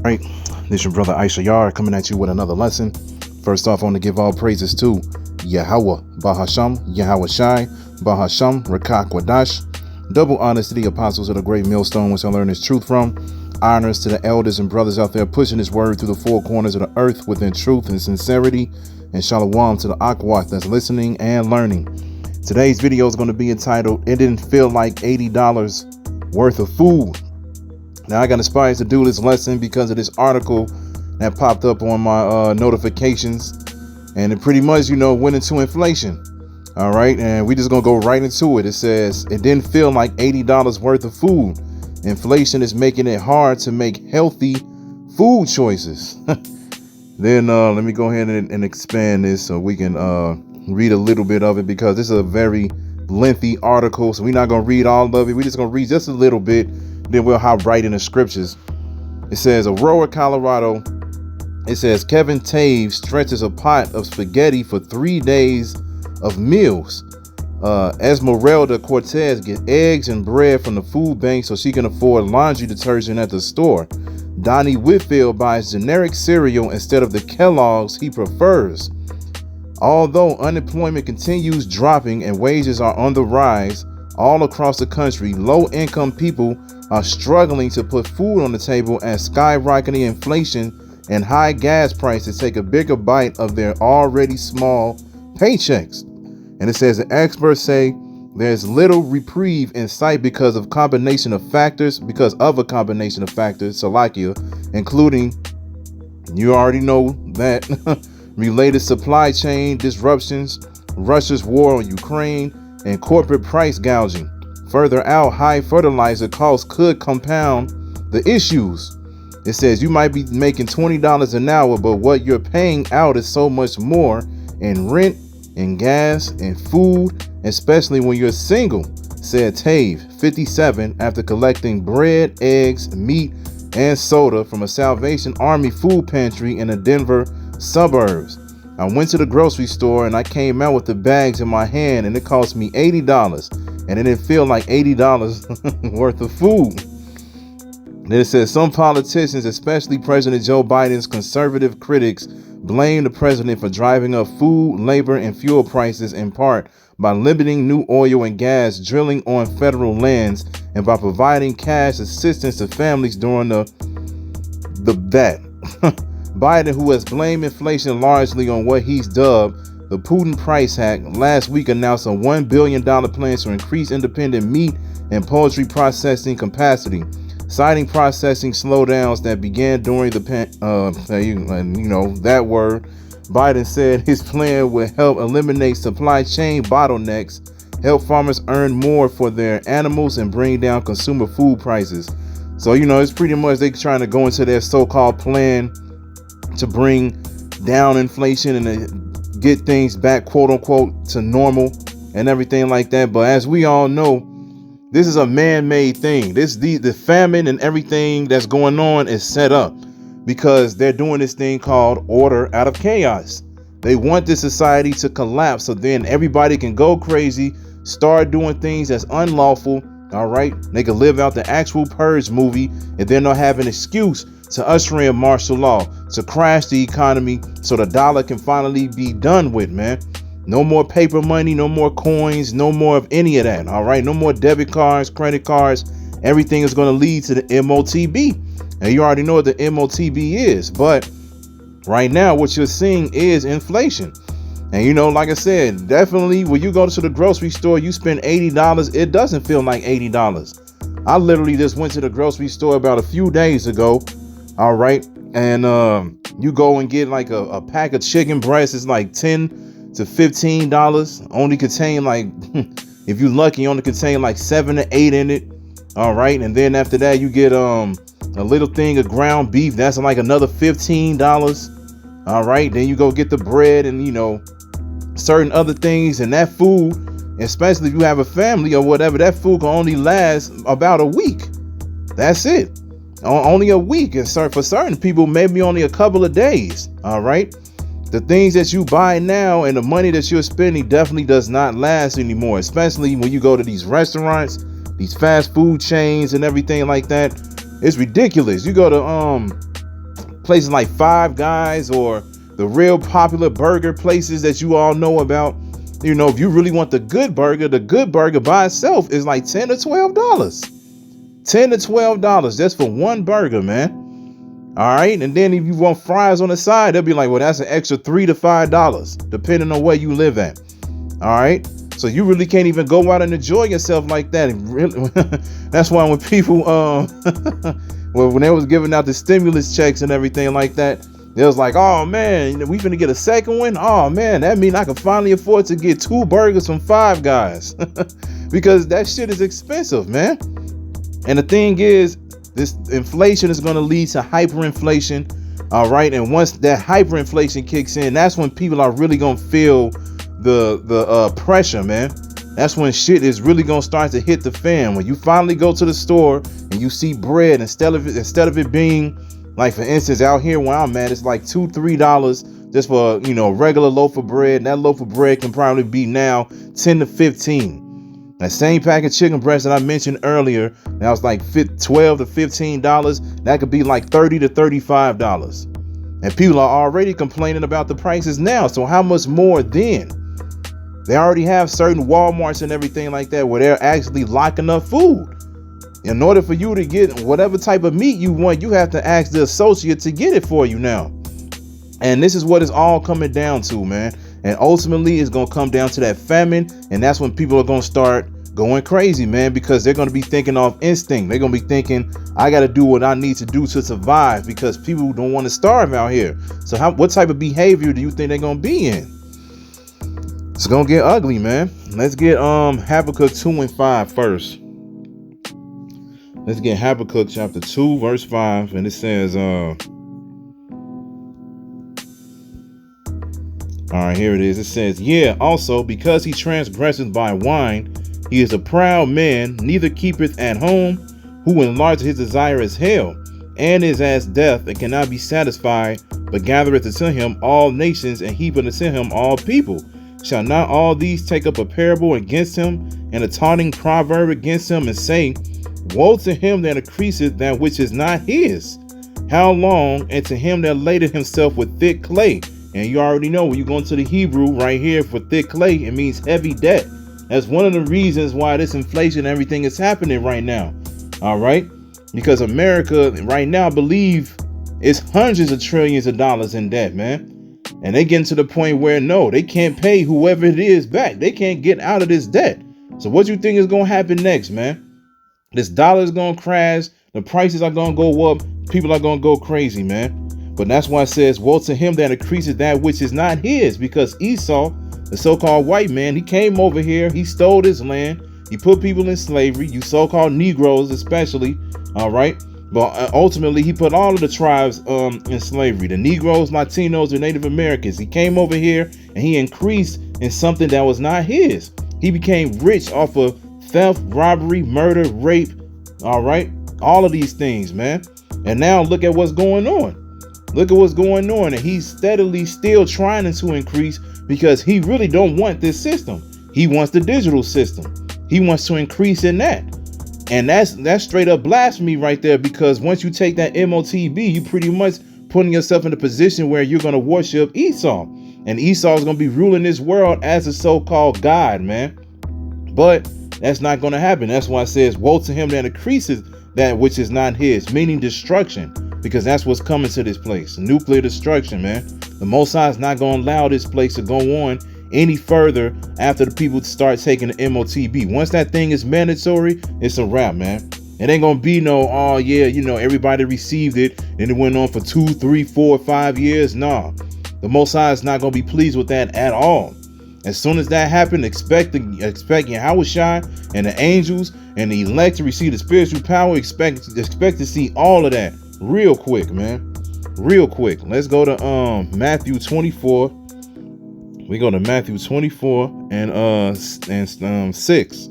Right, this your brother Issachar coming at you with another lesson. First off, I want to give all praises to Yahweh, Bahasham, Yahweh Shai, Bahasham, Rachaa Quadash. Double honors to the apostles of the great millstone, which I learned this truth from. Honors to the elders and brothers out there pushing this word through the four corners of the earth within truth and sincerity. And shalom to the Akwat that's listening and learning. Today's video is going to be entitled, "It Didn't Feel Like $80 Worth of Food." Now, I got inspired to do this lesson because of this article that popped up on my notifications, and it pretty much, went into inflation. All right, and we just gonna go right into it. It says, "It didn't feel like $80 worth of food. Inflation is making it hard to make healthy food choices." Then let me go ahead and expand this so we can read a little bit of it, because this is a very lengthy article. So we're not gonna read all of it. We're just gonna read just a little bit. Then we'll hop right in the scriptures. It says, Aurora, Colorado. It says, Kevin Taves stretches a pot of spaghetti for 3 days of meals. Esmeralda Cortez gets eggs and bread from the food bank so she can afford laundry detergent at the store. Donnie Whitfield buys generic cereal instead of the Kellogg's he prefers. Although unemployment continues dropping and wages are on the rise all across the country, low-income people are struggling to put food on the table as skyrocketing inflation and high gas prices take a bigger bite of their already small paychecks. And it says the experts say there's little reprieve in sight because of a combination of factors, Salakia, including, you already know that, related supply chain disruptions, Russia's war on Ukraine, and corporate price gouging. Further out, high fertilizer costs could compound the issues. It says you might be making $20 an hour, but what you're paying out is so much more in rent, in gas, and food, especially when you're single, said Tave, 57, after collecting bread, eggs, meat, and soda from a Salvation Army food pantry in the Denver suburbs. I went to the grocery store and I came out with the bags in my hand, and it cost me $80, and it didn't feel like $80 worth of food. Then it says some politicians, especially President Joe Biden's conservative critics, blame the president for driving up food, labor, and fuel prices in part by limiting new oil and gas drilling on federal lands and by providing cash assistance to families during that. Biden, who has blamed inflation largely on what he's dubbed the Putin price hack, last week announced a $1 billion plan to increase independent meat and poultry processing capacity, citing processing slowdowns that began during the that word. Biden said his plan would help eliminate supply chain bottlenecks, help farmers earn more for their animals, and bring down consumer food prices. So, it's pretty much they trying to go into their so-called plan to bring down inflation and get things back, quote unquote, to normal and everything like that. But as we all know, this is a man-made thing. The famine and everything that's going on is set up because they're doing this thing called order out of chaos. They want this society to collapse so then everybody can go crazy, start doing things that's unlawful. All right, they can live out the actual Purge movie, and then they'll have an excuse to usher in martial law, to crash the economy so the dollar can finally be done with, man. No more paper money, no more coins, no more of any of that, all right? No more debit cards, credit cards. Everything is going to lead to the MOTB. And you already know what the MOTB is. But right now, what you're seeing is inflation. And, like I said, definitely when you go to the grocery store, you spend $80, it doesn't feel like $80. I literally just went to the grocery store about a few days ago. All right. And you go and get like a pack of chicken breasts. It's like $10 to $15. Only contain like, if you're lucky, only contain like 7 to 8 in it. All right. And then after that, you get a little thing of ground beef. That's like another $15. All right. Then you go get the bread and, certain other things. And that food, especially if you have a family or whatever, that food can only last about a week. That's it. Only a week, and for certain people, maybe only a couple of days. All right. The things that you buy now and the money that you're spending definitely does not last anymore, especially when you go to these restaurants, these fast food chains and everything like that. It's ridiculous. You go to places like Five Guys or the real popular burger places that you all know about. You know, if you really want the good burger by itself is like $10 to $12. $10 to $12 just for one burger, man. All right. And then if you want fries on the side, they'll be like, well, that's an extra $3 to $5, depending on where you live at. All right. So you really can't even go out and enjoy yourself like that. And really, that's why when people, well, when they was giving out the stimulus checks and everything like that, it was like, oh man, we finna get a second one. Oh man, that means I can finally afford to get 2 burgers from Five Guys because that shit is expensive, man. And the thing is, this inflation is going to lead to hyperinflation. All right. And once that hyperinflation kicks in, that's when people are really going to feel the pressure, man. That's when shit is really going to start to hit the fan. When you finally go to the store and you see bread, instead of it being like, for instance, out here where I'm at, it's like $2, $3 just for, you know, a regular loaf of bread. And that loaf of bread can probably be now 10 to 15. That same pack of chicken breast that I mentioned earlier, that was like $12 to $15. That could be like $30 to $35. And people are already complaining about the prices now. So how much more then? They already have certain Walmarts and everything like that where they're actually locking up food. In order for you to get whatever type of meat you want, you have to ask the associate to get it for you now. And this is what it's all coming down to, man. And ultimately, it's going to come down to that famine. And that's when people are going to start going crazy, man, because they're going to be thinking off instinct. They're going to be thinking, I got to do what I need to do to survive, because people don't want to starve out here. So what type of behavior do you think they're going to be in? It's going to get ugly, man. Let's get Habakkuk 2 and 5 first. Let's get Habakkuk chapter 2, verse 5. And it says, all right, here it is. It says, yeah, also because he transgresseth by wine, he is a proud man, neither keepeth at home, who enlargeth his desire as hell, and is as death, and cannot be satisfied, but gathereth unto him all nations, and heapeth unto him all people. Shall not all these take up a parable against him, and a taunting proverb against him, and say, woe to him that increaseth that which is not his? How long? And to him that ladeth himself with thick clay. And you already know, when you go into the Hebrew right here for thick clay, it means heavy debt. That's one of the reasons why this inflation and everything is happening right now. All right. Because America right now, I believe, is hundreds of trillions of dollars in debt, man. And they getting to the point where, no, they can't pay whoever it is back. They can't get out of this debt. So what you think is going to happen next, man? This dollar is going to crash. The prices are going to go up. People are going to go crazy, man. But that's why it says, woe to him that increases that which is not his, because Esau, the so-called white man, he came over here, he stole this land, he put people in slavery, you so-called Negroes especially, all right? But ultimately, he put all of the tribes in slavery, the Negroes, Latinos, and Native Americans. He came over here and he increased in something that was not his. He became rich off of theft, robbery, murder, rape, all right? All of these things, man. And now look at what's going on. Look at what's going on, and he's steadily still trying to increase because he really don't want this system. He wants the digital system. He wants to increase in that. And that's straight up blasphemy right there, because once you take that MOTB, you pretty much putting yourself in a position where you're going to worship Esau. And Esau is going to be ruling this world as a so-called God, man. But that's not going to happen. That's why it says, woe to him that increases that which is not his, meaning destruction. Because that's what's coming to this place. Nuclear destruction, man. The Most High is not going to allow this place to go on any further after the people start taking the MOTB. Once that thing is mandatory, it's a wrap, man. It ain't going to be no, oh, yeah, you know, everybody received it and it went on for 2, 3, 4, 5 years. Nah, the Most High is not going to be pleased with that at all. As soon as that happened, expect Yahushua and the angels and the elect to receive the spiritual power. Expect to see all of that real quick, man. Real quick. Let's go to Matthew 24. We go to Matthew 24 and 6.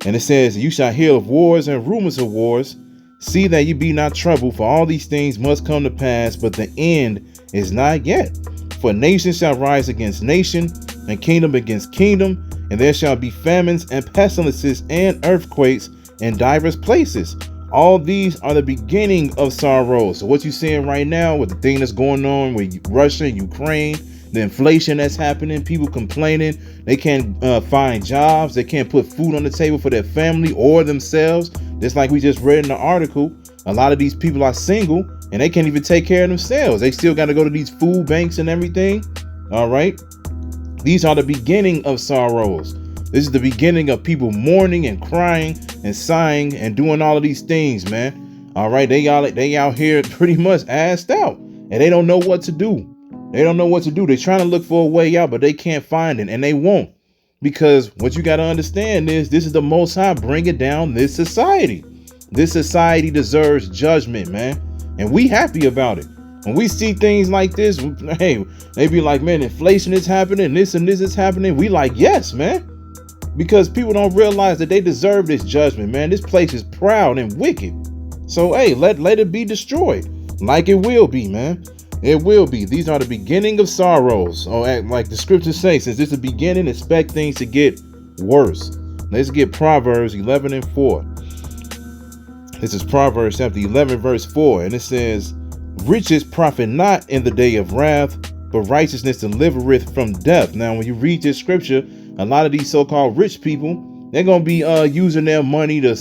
And it says, you shall hear of wars and rumors of wars. See that you be not troubled, for all these things must come to pass, but the end is not yet. For nation shall rise against nation, and kingdom against kingdom, and there shall be famines and pestilences and earthquakes in divers places. All these are the beginning of sorrows. So what you're seeing right now with the thing that's going on with Russia and Ukraine, the inflation that's happening, people complaining, they can't find jobs, they can't put food on the table for their family or themselves. Just like we just read in the article, a lot of these people are single and they can't even take care of themselves. They still got to go to these food banks and everything. All right. These are the beginning of sorrows. This is the beginning of people mourning and crying and sighing and doing all of these things, man. All right. They out here pretty much assed out and they don't know what to do. They don't know what to do. They're trying to look for a way out, but they can't find it, and they won't. Because what you got to understand is this is the Most High bringing down this society. This society deserves judgment, man. And we happy about it. When we see things like this, hey, they be like, man, inflation is happening, this and this is happening. We like, yes, man. Because people don't realize that they deserve this judgment, man. This place is proud and wicked. So, hey, let it be destroyed like it will be, man. It will be. These are the beginning of sorrows. Or like the scriptures say, since it's the beginning, expect things to get worse. Let's get Proverbs 11 and 4. This is Proverbs chapter 11, verse 4. And it says, riches profit not in the day of wrath, but righteousness delivereth from death. Now, when you read this scripture, a lot of these so-called rich people, they're going to be using their money to,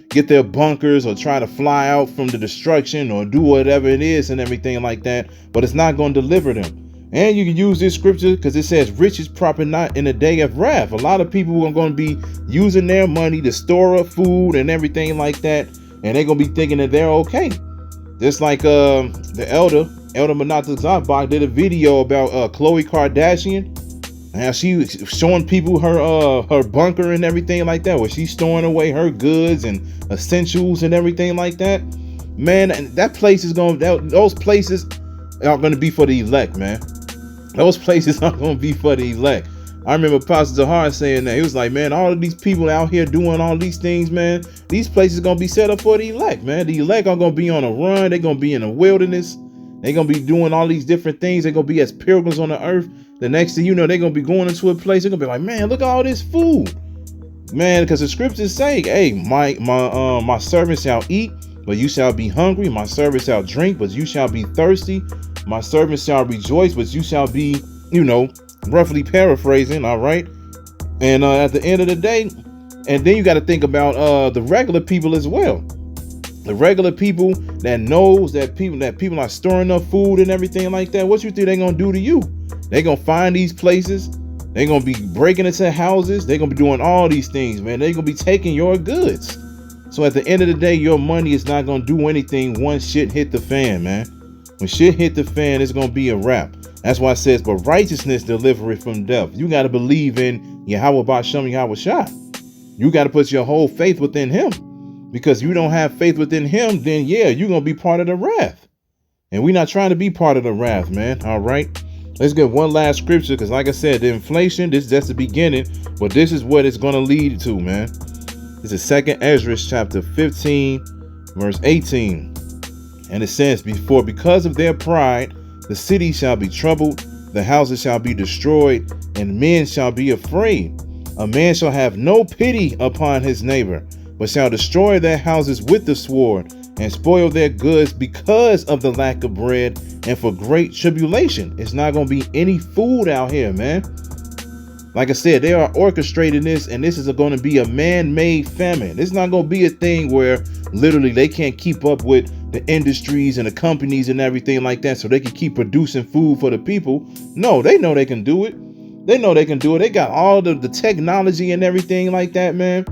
get their bunkers or try to fly out from the destruction or do whatever it is and everything like that. But it's not going to deliver them. And you can use this scripture because it says riches profit not in the day of wrath. A lot of people are going to be using their money to store up food and everything like that. And they're going to be thinking that they're okay. Just like the elder Manasseh Cubans did a video about Khloe Kardashian. Now she was showing people her bunker and everything like that, where she's storing away her goods and essentials and everything like that. Man, and that place is those places are going to be for the elect, man. Those places are going to be for the elect. I remember Pastor Tahar saying that. He was like, man, all of these people out here doing all these things, man, these places are going to be set up for the elect, man. The elect are going to be on a run. They're going to be in the wilderness. They're going to be doing all these different things. They're going to be as pilgrims on the earth. The next thing you know, they're going to be going into a place. They're going to be like, man, look at all this food. Man, because the scriptures say, hey, my servants shall eat, but you shall be hungry. My servants shall drink, but you shall be thirsty. My servants shall rejoice, but you shall be, roughly paraphrasing. All right. And at the end of the day, and then you got to think about the regular people as well. The regular people that knows that people are storing up food and everything like that. What you think they're going to do to you? They're going to find these places. They're going to be breaking into houses. They're going to be doing all these things, man. They're going to be taking your goods. So at the end of the day, your money is not going to do anything once shit hit the fan, man. When shit hit the fan, it's going to be a wrap. That's why it says, but righteousness delivereth from death. You got to believe in Yahweh Bashem Yahweh Shah. You got to put your whole faith within him. Because you don't have faith within him, then yeah, you're going to be part of the wrath. And we're not trying to be part of the wrath, man. All right. Let's get one last scripture. Because like I said, the inflation, this is just the beginning. But this is what it's going to lead to, man. This is 2nd Ezra chapter 15, verse 18. And it says, because of their pride, the city shall be troubled, the houses shall be destroyed, and men shall be afraid. A man shall have no pity upon his neighbor, but shall destroy their houses with the sword and spoil their goods because of the lack of bread and for great tribulation. It's not going to be any food out here, man. Like I said, they are orchestrating this, and this is going to be a man-made famine. It's not going to be a thing where literally they can't keep up with the industries and the companies and everything like that so they can keep producing food for the people. No, they know they can do it. They know they can do it. They got all the technology and everything like that, man.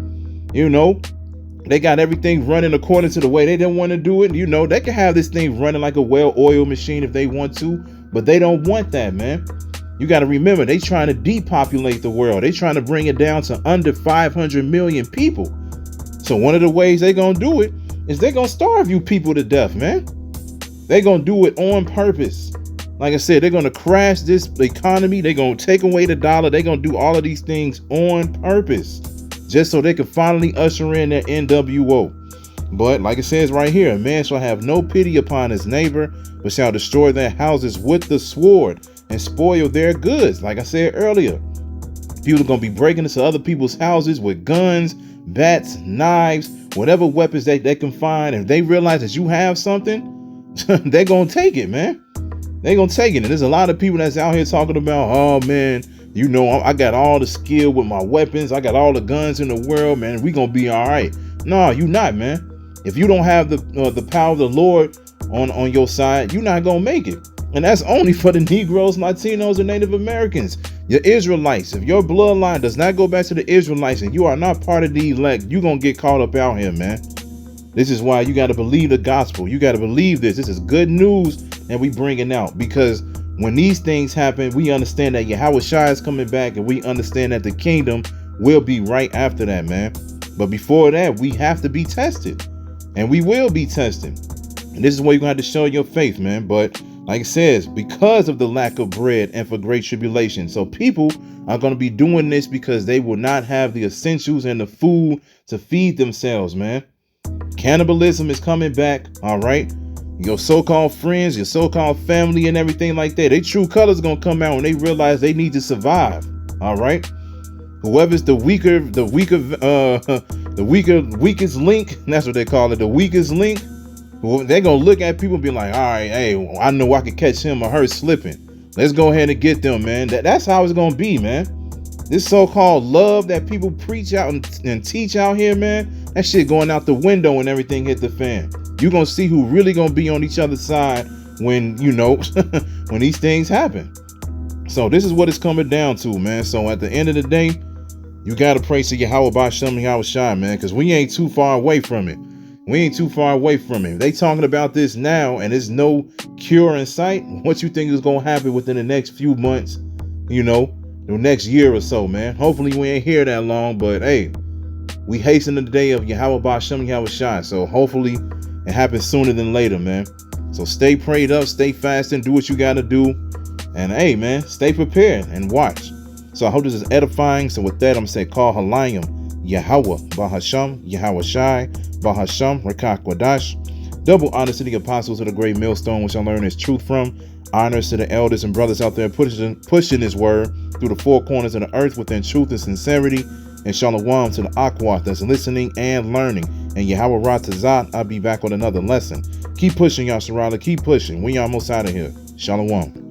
They got everything running according to the way they didn't want to do it. They can have this thing running like a well-oiled machine if they want to, but they don't want that, man. You got to remember, they trying to depopulate the world. They trying to bring it down to under 500 million people. So one of the ways they going to do it is they're going to starve you people to death, man. They're going to do it on purpose. Like I said, they're going to crash this economy. They're going to take away the dollar. They're going to do all of these things on purpose, just so they can finally usher in their NWO. But like it says right here, a man shall have no pity upon his neighbor, but shall destroy their houses with the sword and spoil their goods. Like I said earlier, people are going to be breaking into other people's houses with guns, bats, knives, whatever weapons they can find. If they realize that you have something, they're going to take it, man. They're going to take it. And there's a lot of people that's out here talking about, oh, man, you know, I got all the skill with my weapons. I got all the guns in the world, man. We going to be all right. No, you not, man. If you don't have the power of the Lord on your side, you're not going to make it. And that's only for the Negroes, Latinos, and Native Americans. Your Israelites, if your bloodline does not go back to the Israelites and you are not part of the elect, you're going to get caught up out here, man. This is why you got to believe the gospel. You got to believe this. This is good news that we bringing out, because when these things happen, we understand that Yahushua is coming back, and we understand that the kingdom will be right after that, man. But before that, we have to be tested, and we will be tested. And this is where you're going to have to show your faith, man. But like it says, because of the lack of bread and for great tribulation. So people are going to be doing this because they will not have the essentials and the food to feed themselves, man. Cannibalism is coming back, all right? Your so-called friends, your so-called family and everything like that, their true colors going to come out when they realize they need to survive, all right? Whoever's the weakest link, that's what they call it, the weakest link, they're going to look at people and be like, all right, hey, I know I could catch him or her slipping. Let's go ahead and get them, man. That's how it's going to be, man. This so-called love that people preach out and teach out here, man, that shit going out the window when everything hit the fan. You're going to see who really going to be on each other's side when, you know, when these things happen. So this is what it's coming down to, man. So at the end of the day, you got to pray to Yahweh B'Shem Yahushua, man, because we ain't too far away from it. We ain't too far away from it. They talking about this now and there's no cure in sight. What you think is going to happen within the next few months, you know, the next year or so, man? Hopefully we ain't here that long, but hey, we hasten the day of Yahweh B'Shem Yahushua. So hopefully it happens sooner than later, man. So stay prayed up, stay fasting, do what you got to do. And hey, man, stay prepared and watch. So I hope this is edifying. So with that, I'm going to say, call Halayim, Yahweh, Bahasham, Yahushai, Bahasham, Rachaa Quadash. Double honors to the apostles of the great millstone, which I learned is truth from. Honors to the elders and brothers out there pushing his word through the four corners of the earth within truth and sincerity. And shalom to the Aquat that's listening and learning. And Yahweh Ratazat, I'll be back with another lesson. Keep pushing, Yasharala. Keep pushing. We almost out of here. Shalom.